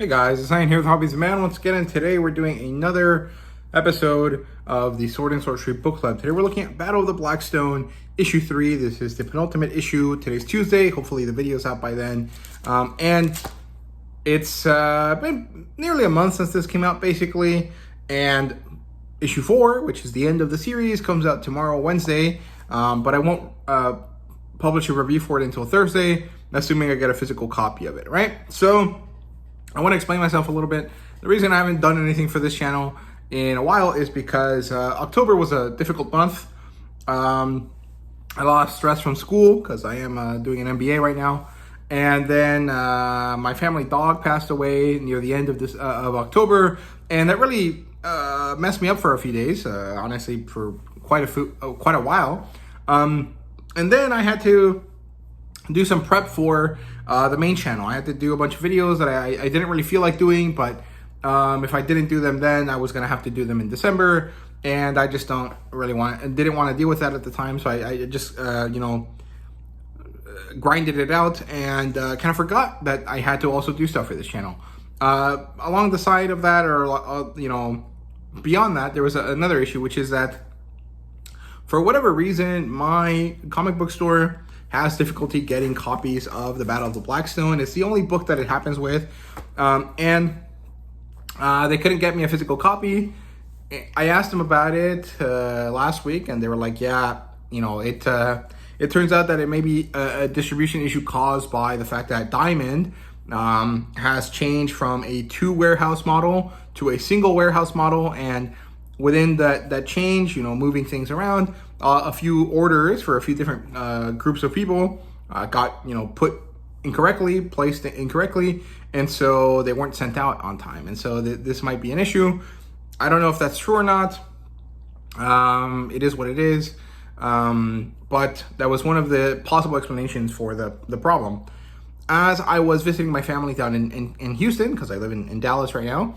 Hey guys, it's Ian here with Hobbies of Man once again, and today we're doing another episode of the Sword and Sorcery Book Club. Today we're looking at Battle of the Blackstone, issue 3. This is the penultimate issue. Today's Tuesday. Hopefully the video's out by then. And it's been nearly a month since this came out, basically. And issue 4, which is the end of the series, comes out tomorrow, Wednesday. But I won't publish a review for it until Thursday, assuming I get a physical copy of it, right? So I want to explain myself a little bit. The reason I haven't done anything for this channel in a while is because October was a difficult month. I lost stress from school because I am doing an MBA right now. And then my family dog passed away near the end of this of October. And that really messed me up for a few days, honestly, for quite a while. And then I had to do some prep for the main channel. I had to do a bunch of videos that I didn't really feel like doing, but if I didn't do them then, I was gonna have to do them in December, and I just didn't want to deal with that at the time. So I just grinded it out and kind of forgot that I had to also do stuff for this channel. Along the side of that, or beyond that, there was another issue, which is that for whatever reason, my comic book store has difficulty getting copies of the Battle of the Blackstone. It's the only book that it happens with. And they couldn't get me a physical copy. I asked them about it last week, and they were like, yeah, it turns out that it may be a distribution issue caused by the fact that Diamond has changed from a 2 warehouse model to a single warehouse model. And within that change, moving things around, a few orders for a few different groups of people got, put incorrectly, placed incorrectly, and so they weren't sent out on time. And so this might be an issue. I don't know if that's true or not. It is what it is. But that was one of the possible explanations for the problem. As I was visiting my family down in Houston, because I live in Dallas right now,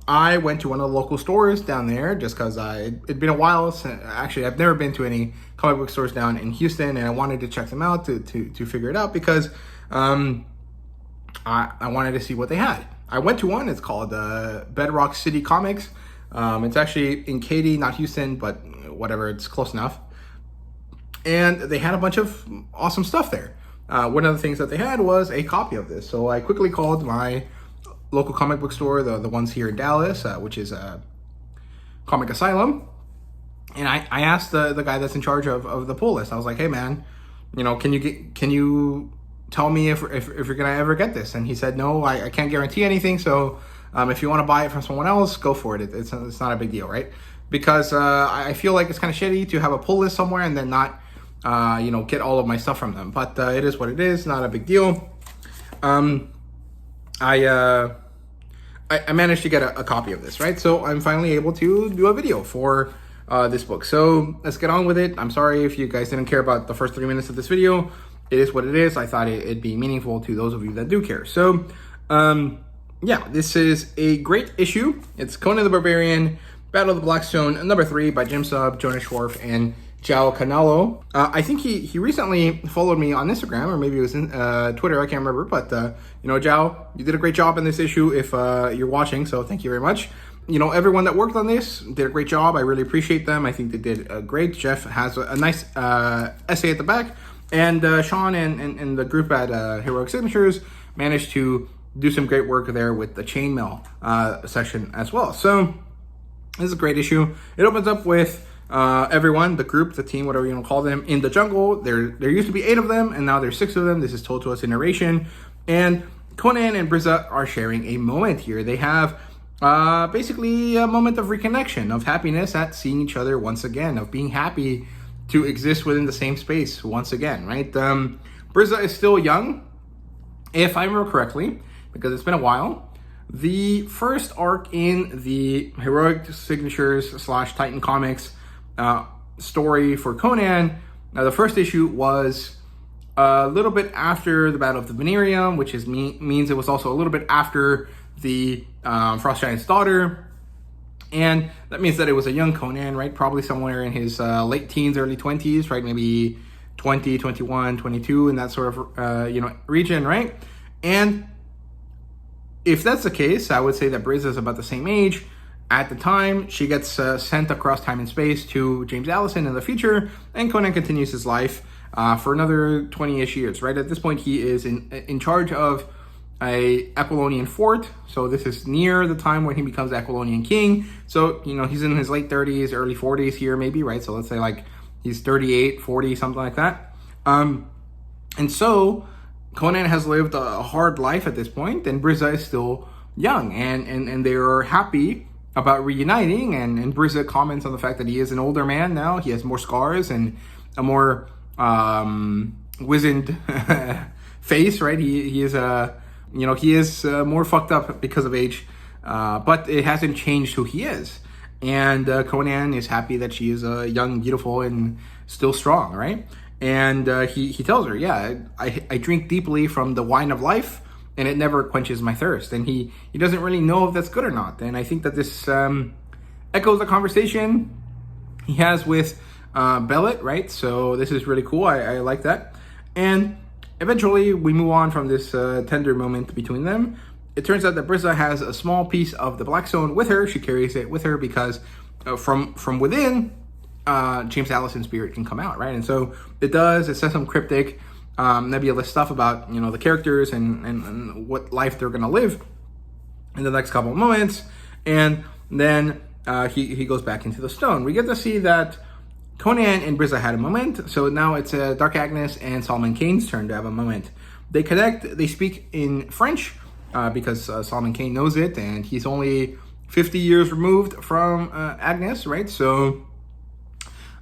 I went to one of the local stores down there just because it'd been a while since, actually I've never been to any comic book stores down in Houston, and I wanted to check them out to figure it out because I wanted to see what they had. I went to one. It's called Bedrock City Comics. It's actually in Katy, not Houston, but whatever, it's close enough. And they had a bunch of awesome stuff there. One of the things that they had was a copy of this. So I quickly called my local comic book store, the ones here in Dallas, which is Comic Asylum. And I asked the guy that's in charge of the pull list. I was like, hey man, can you tell me if you're gonna ever get this? And he said, no, I can't guarantee anything. So if you want to buy it from someone else, go for it. It's not a big deal, right? Because I feel like it's kind of shitty to have a pull list somewhere and then not get all of my stuff from them. But it is what it is. Not a big deal. I managed to get a copy of this, right? So I'm finally able to do a video for this book. So let's get on with it. I'm sorry if you guys didn't care about the first 3 minutes of this video. It is what it is. I thought it'd be meaningful to those of you that do care. So yeah, this is a great issue. It's Conan the Barbarian, Battle of the Blackstone, number 3 by Jim Sub, Jonas Schwarf, and João Canalo. I think he recently followed me on Instagram, or maybe it was in Twitter, I can't remember, but João, you did a great job in this issue if you're watching, so thank you very much. Everyone that worked on this did a great job. I really appreciate them. I think they did great. Jeff has a nice essay at the back, and Sean and the group at Heroic Signatures managed to do some great work there with the chainmail section as well. So this is a great issue. It opens up with everyone, the group, the team, whatever you want to call them, in the jungle. There used to be 8 of them, and now there's 6 of them. This is told to us in narration. And Conan and Briza are sharing a moment here. They have basically a moment of reconnection, of happiness at seeing each other once again, of being happy to exist within the same space once again, right? Briza is still young, if I remember correctly, because it's been a while. The first arc in the Heroic Signatures / Titan Comics story for Conan, the first issue was a little bit after the Battle of the Venerium, which means it was also a little bit after the Frost Giant's daughter, and that means that it was a young Conan, right? Probably somewhere in his late teens, early 20s, right? Maybe 20, 21, 22, in that sort of region, right? And if that's the case, I would say that Briza is about the same age. At the time, she gets sent across time and space to James Allison in the future, and Conan continues his life for another 20-ish years, right? At this point, he is in charge of a Aquilonian fort, so this is near the time when he becomes Aquilonian king. So, he's in his late 30s, early 40s here maybe, right? So let's say like he's 38, 40, something like that. And so Conan has lived a hard life at this point, and Briza is still young, and they are happy about reuniting, and Briza comments on the fact that he is an older man now. He has more scars and a more wizened face, right? He is he is more fucked up because of age, but it hasn't changed who he is. And Conan is happy that she is young, beautiful, and still strong, right? And he tells her, yeah, I drink deeply from the wine of life, and it never quenches my thirst. And he doesn't really know if that's good or not. And I think that this echoes a conversation he has with Belit, right? So this is really cool. I like that. And eventually we move on from this tender moment between them. It turns out that Briza has a small piece of the Black Stone with her. She carries it with her because from within, James Allison's spirit can come out, right? And so it does. It says some cryptic, nebulous stuff about the characters and what life they're gonna live in the next couple of moments, and then he goes back into the stone. We get to see that Conan and Briza had a moment, so now it's Dark Agnes and Solomon Kane's turn to have a moment. They connect. They speak in French because Solomon Kane knows it, and he's only 50 years removed from Agnes, right? So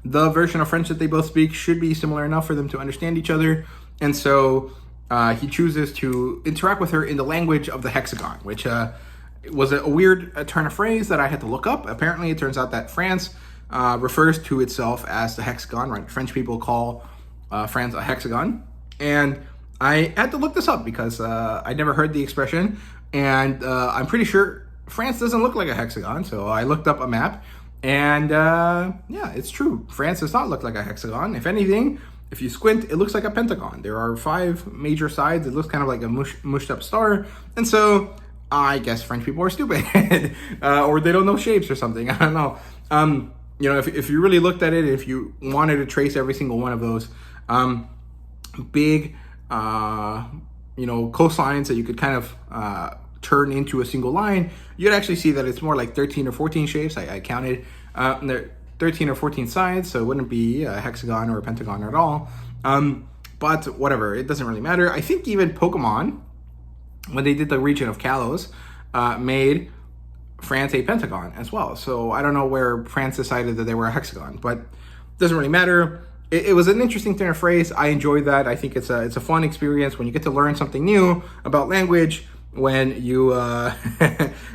the version of French that they both speak should be similar enough for them to understand each other. And so he chooses to interact with her in the language of the hexagon, which was a weird turn of phrase that I had to look up. Apparently, it turns out that France refers to itself as the hexagon, right? French people call France a hexagon. And I had to look this up because I never heard the expression. And I'm pretty sure France doesn't look like a hexagon. So I looked up a map. And yeah, it's true. France does not look like a hexagon. If anything, if you squint, it looks like a pentagon. There are 5 major sides. It looks kind of like a mushed up star. And so I guess French people are stupid or they don't know shapes or something. I don't know. If you really looked at it, if you wanted to trace every single one of those big, coastlines that you could kind of turn into a single line, you'd actually see that it's more like 13 or 14 shapes. I counted. There are 13 or 14 sides, so it wouldn't be a hexagon or a pentagon at all. But whatever, it doesn't really matter. I think even Pokemon, when they did the region of Kalos, made France a pentagon as well. So I don't know where France decided that they were a hexagon, but it doesn't really matter. It was an interesting turn of phrase. I enjoyed that. I think it's a fun experience when you get to learn something new about language when you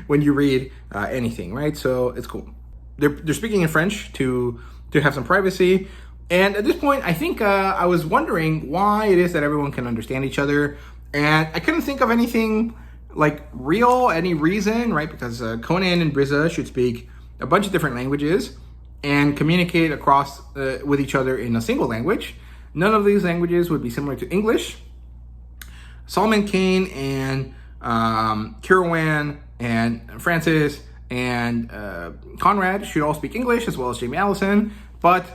when you read anything, right? So it's cool. They're speaking in French to have some privacy. And at this point, I think I was wondering why it is that everyone can understand each other. And I couldn't think of anything like any reason, right? Because Conan and Briza should speak a bunch of different languages and communicate across with each other in a single language. None of these languages would be similar to English. Solomon Kane and Kirawan and Francis and Conrad should all speak English, as well as Jamie Allison, but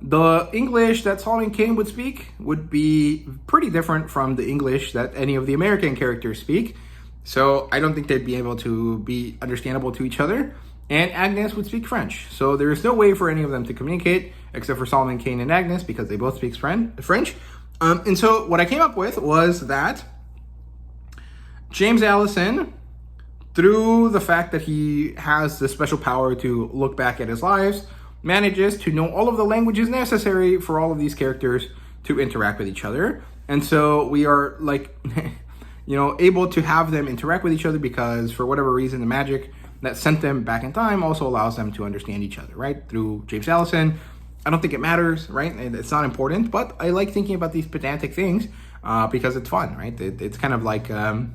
the English that Solomon Kane would speak would be pretty different from the English that any of the American characters speak. So I don't think they'd be able to be understandable to each other. And Agnes would speak French. So there is no way for any of them to communicate, except for Solomon Kane and Agnes, because they both speak French. And so what I came up with was that James Allison, through the fact that he has the special power to look back at his lives, manages to know all of the languages necessary for all of these characters to interact with each other. And so we are able to have them interact with each other because for whatever reason, the magic that sent them back in time also allows them to understand each other, right? Through James Allison. I don't think it matters, right? It's not important, but I like thinking about these pedantic things because it's fun, right? It's kind of like, to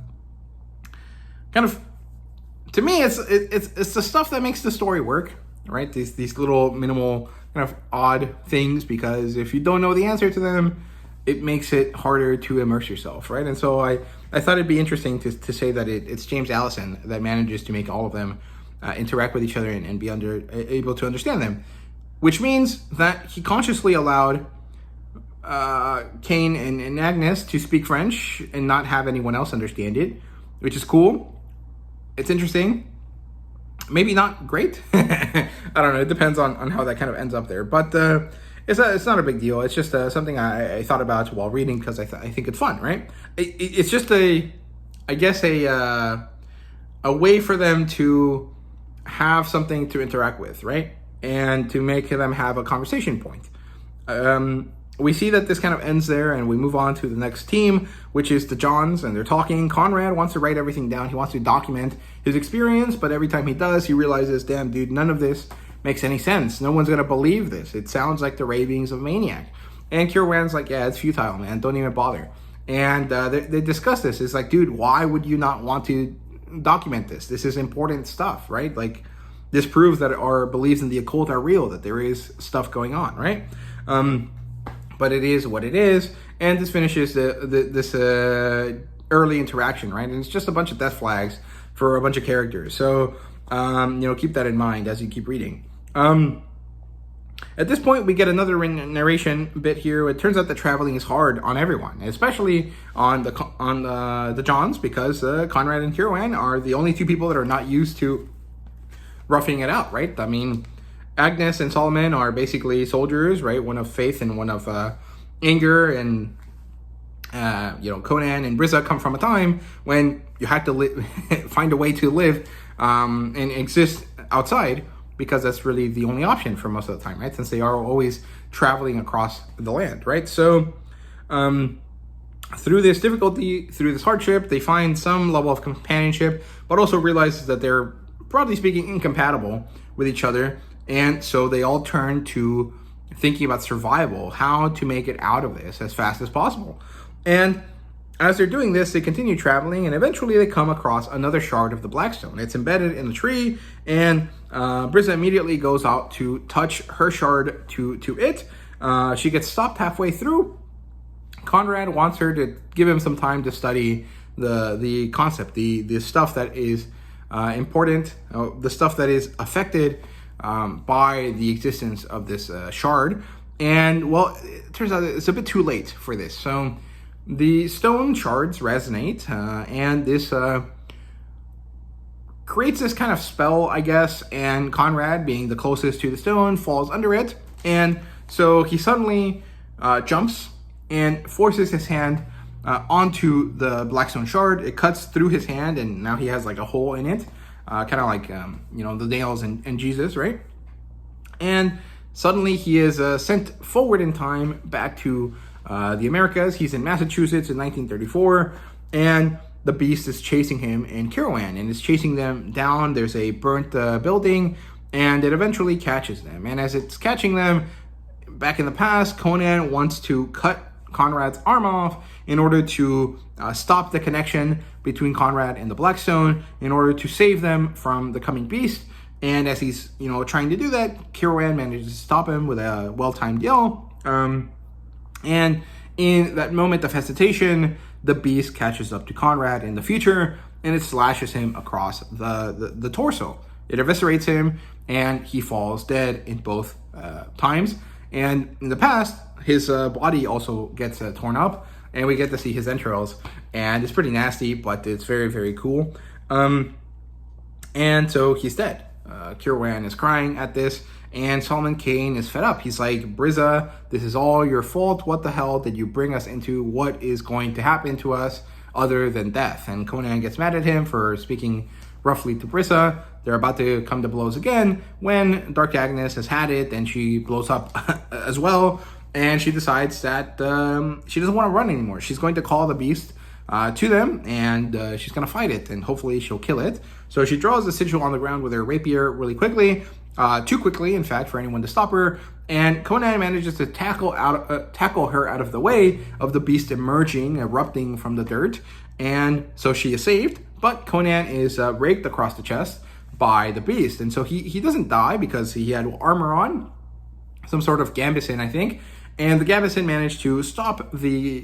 me, it's the stuff that makes the story work, right? These little minimal kind of odd things, because if you don't know the answer to them, it makes it harder to immerse yourself, right? And so I I thought it'd be interesting to say that it's James Allison that manages to make all of them interact with each other and be able to understand them, which means that he consciously allowed Kane and Agnes to speak French and not have anyone else understand it, which is cool. It's interesting. Maybe not great. I don't know. It depends on how that kind of ends up there. But it's not a big deal. It's just something I thought about while reading because I think it's fun, right? It's just a way for them to have something to interact with, right? And to make them have a conversation point. We see that this kind of ends there, and we move on to the next team, which is the Johns, and they're talking. Conrad wants to write everything down. He wants to document his experience, but every time he does, he realizes, damn, dude, none of this makes any sense. No one's going to believe this. It sounds like the ravings of a maniac. And Kierwan's like, yeah, it's futile, man. Don't even bother. And they discuss this. It's like, dude, why would you not want to document this? This is important stuff, right? Like, this proves that our beliefs in the occult are real, that there is stuff going on, right? But it is what it is, and this finishes this early interaction, right? And it's just a bunch of death flags for a bunch of characters. So, keep that in mind as you keep reading. At this point, we get another narration bit here. It turns out that traveling is hard on everyone, especially on the Johns, because Conrad and Kierwan are the only two people that are not used to roughing it out, right? I mean, Agnes and Solomon are basically soldiers, right? One of faith and one of anger, and Conan and Brizza come from a time when you had to find a way to live and exist outside, because that's really the only option for most of the time, right? Since they are always traveling across the land, right? So through this difficulty, through this hardship, they find some level of companionship, but also realize that they're, broadly speaking, incompatible with each other. And so they all turn to thinking about survival, how to make it out of this as fast as possible. And as they're doing this, they continue traveling, and eventually they come across another shard of the Blackstone. It's embedded in the tree, and Brizza immediately goes out to touch her shard to it. She gets stopped halfway through. Conrad wants her to give him some time to study the concept, the stuff that is important, the stuff that is affected by the existence of this shard. And, well, it turns out it's a bit too late for this. So the stone shards resonate, and this creates this kind of spell, I guess, and Conrad, being the closest to the stone, falls under it. And so he suddenly jumps and forces his hand onto the Blackstone shard. It cuts through his hand, and now he has like a hole in it. Kind of like, the nails in Jesus, right? And suddenly he is sent forward in time back to the Americas. He's in Massachusetts in 1934, and the beast is chasing him in Kierwan, and it's chasing them down. There's a burnt building, and it eventually catches them. And as it's catching them, back in the past, Conan wants to cut Conrad's arm off in order to stop the connection between Conrad and the Blackstone, in order to save them from the coming beast. And as he's trying to do that, Kierwan manages to stop him with a well-timed yell. And in that moment of hesitation, the beast catches up to Conrad in the future, and it slashes him across the torso. It eviscerates him, and he falls dead in both times. And in the past, his body also gets torn up, and we get to see his entrails, and it's pretty nasty, but it's very, very cool. And so he's dead. Kierwan is crying at this, and Solomon Kane is fed up. He's like, Brizza, this is all your fault. What the hell did you bring us into? What is going to happen to us other than death? And Conan gets mad at him for speaking roughly to Brizza. They're about to come to blows again when Dark Agnes has had it, and she blows up as well. And she decides that she doesn't want to run anymore. She's going to call the beast to them, and she's going to fight it, and hopefully she'll kill it. So she draws the sigil on the ground with her rapier really quickly, too quickly, in fact, for anyone to stop her. And Conan manages to tackle her out of the way of the beast erupting from the dirt. And so she is saved, but Conan is raked across the chest by the beast. And so he doesn't die because he had armor on, some sort of gambeson, I think. And the Gavison managed to stop the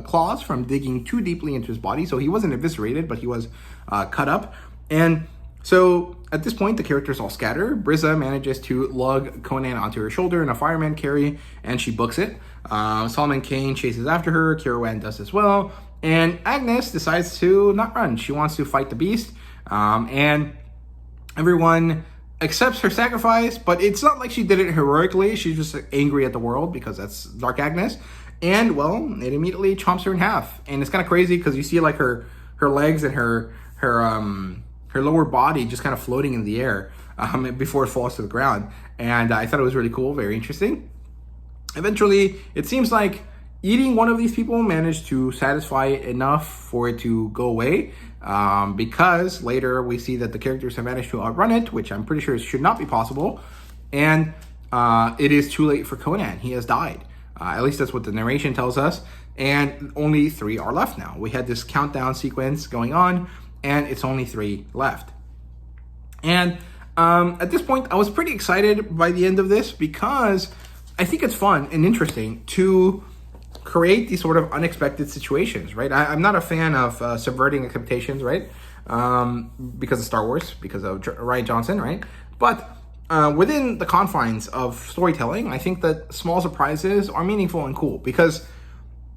claws from digging too deeply into his body. So he wasn't eviscerated, but he was cut up. And so at this point, the characters all scatter. Brizza manages to lug Conan onto her shoulder in a fireman carry, and she books it. Solomon Kane chases after her. Kirawan does as well. And Agnes decides to not run. She wants to fight the beast. And everyone accepts her sacrifice, but it's not like she did it heroically. She's just angry at the world because that's Dark Agnes. And, well, it immediately chomps her in half. And it's kind of crazy because you see, like, her legs and her lower body just kind of floating in the air before it falls to the ground. And I thought it was really cool, very interesting. Eventually, it seems like eating one of these people managed to satisfy enough for it to go away, because later we see that the characters have managed to outrun it, which I'm pretty sure should not be possible. And it is too late for Conan. He has died. At least that's what the narration tells us. And only 3 are left now. We had this countdown sequence going on, and it's only 3 left. And at this point, I was pretty excited by the end of this because I think it's fun and interesting to create these sort of unexpected situations, right? I'm not a fan of subverting expectations, right? Because of Star Wars, because of Rian Johnson, right? But within the confines of storytelling, I think that small surprises are meaningful and cool because,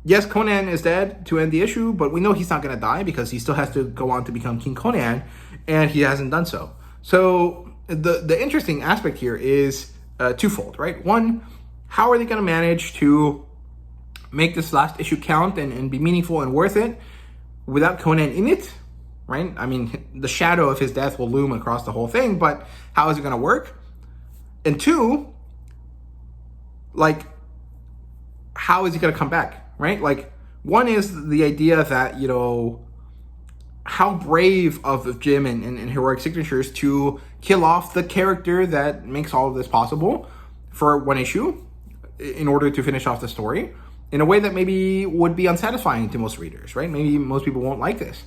yes, Conan is dead to end the issue, but we know he's not going to die because he still has to go on to become King Conan, and he hasn't done so. So the interesting aspect here is twofold, right? One, how are they going to manage to make this last issue count and be meaningful and worth it without Conan in it, right? I mean, the shadow of his death will loom across the whole thing, but how is it going to work? And 2, like, how is he going to come back, right? Like, one is the idea that, you know, how brave of Jim and Heroic Signatures to kill off the character that makes all of this possible for one issue in order to finish off the story in a way that maybe would be unsatisfying to most readers, right? Maybe most people won't like this.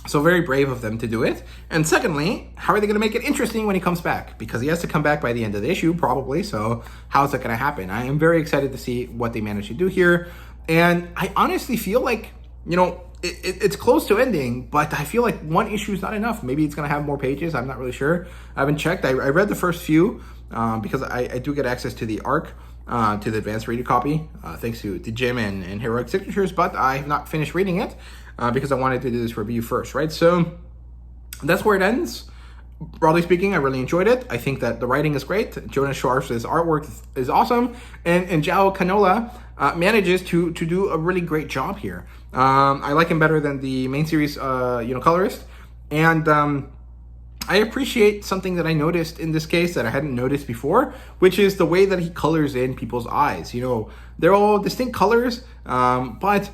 So very brave of them to do it. And secondly, how are they going to make it interesting when he comes back? Because he has to come back by the end of the issue, probably. So how is that going to happen? I am very excited to see what they manage to do here. And I honestly feel like, you know, it's close to ending, but I feel like one issue is not enough. Maybe it's going to have more pages. I'm not really sure. I haven't checked. I read the first few because I do get access to the ARC, to the advanced reader copy, thanks to Jim and Heroic Signatures, but I have not finished reading it because I wanted to do this review first, right? So that's where it ends. Broadly speaking, I really enjoyed it. I think that the writing is great. Jonas Schwartz's artwork is awesome, and João Canola manages to do a really great job here. I like him better than the main series, colorist, and I appreciate something that I noticed in this case that I hadn't noticed before, which is the way that he colors in people's eyes. You know, they're all distinct colors, but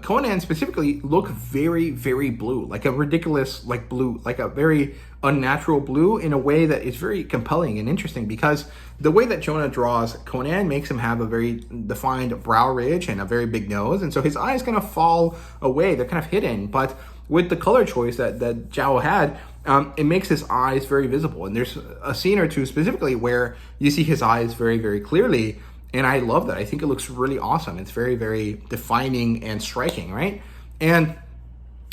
Conan specifically look very, very blue, like a ridiculous, blue, like a very unnatural blue in a way that is very compelling and interesting because the way that Jonah draws Conan makes him have a very defined brow ridge and a very big nose. And so his eyes kind of fall away. They're kind of hidden, but with the color choice that João had, it makes his eyes very visible. And there's a scene or two specifically where you see his eyes very, very clearly. And I love that. I think it looks really awesome. It's very, very defining and striking, right? And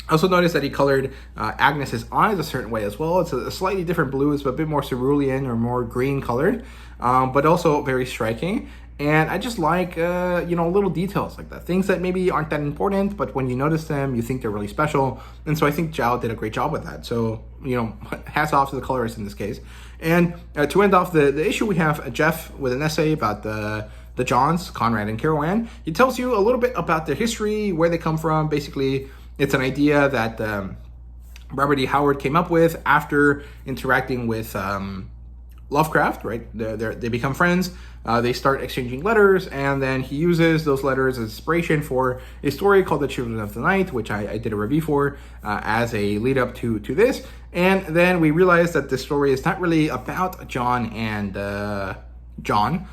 I also noticed that he colored Agnes's eyes a certain way as well. It's a slightly different blue. It's a bit more cerulean or more green colored, but also very striking. And I just like, little details like that. Things that maybe aren't that important, but when you notice them, you think they're really special. And so I think João did a great job with that. So, hats off to the colorist in this case. And to end off the issue, we have Jeff with an essay about the Johns, Conrad and Kirawan. He tells you a little bit about their history, where they come from. Basically, it's an idea that Robert E. Howard came up with after interacting with Lovecraft, right? They become friends. They start exchanging letters, and then he uses those letters as inspiration for a story called The Children of the Night, which I did a review for as a lead up to this. And then we realized that this story is not really about John and John.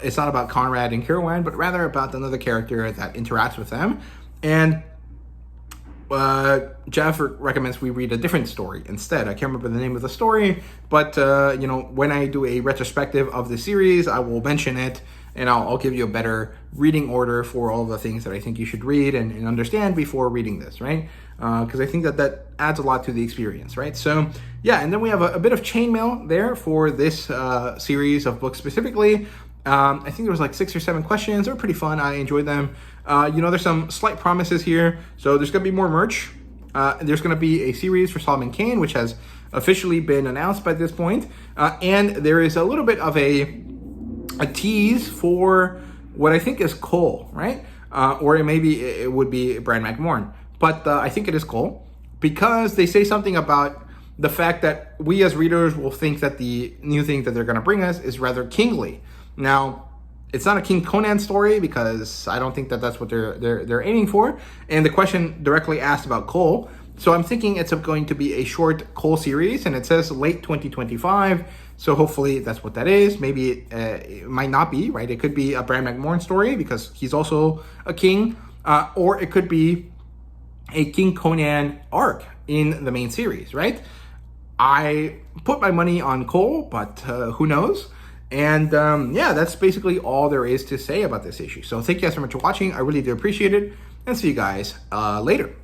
It's not about Conrad and Kirawan, but rather about another character that interacts with them. And Jeff recommends we read a different story instead. I can't remember the name of the story, but when I do a retrospective of the series, I will mention it and I'll give you a better reading order for all the things that I think you should read and understand before reading this, right? Because I think that adds a lot to the experience, right? So yeah, and then we have a bit of chainmail there for this series of books specifically. I think there was like 6 or 7 questions. They were pretty fun. I enjoyed them. There's some slight promises here. So there's going to be more merch. There's going to be a series for Solomon Kane, which has officially been announced by this point. And there is a little bit of a tease for what I think is Cole, right? Or maybe it would be Brian McMorn. But I think it is Cole, because they say something about the fact that we as readers will think that the new thing that they're going to bring us is rather kingly. Now, it's not a King Conan story, because I don't think that that's what they're aiming for. And the question directly asked about Cole. So I'm thinking it's going to be a short Cole series, and it says late 2025. So hopefully that's what that is. Maybe it might not be, right? It could be a Brian McMorn story, because he's also a king. Or it could be a King Conan arc in the main series, right? I put my money on Cole, but who knows? And that's basically all there is to say about this issue. So thank you guys so much for watching. I really do appreciate it, and see you guys later.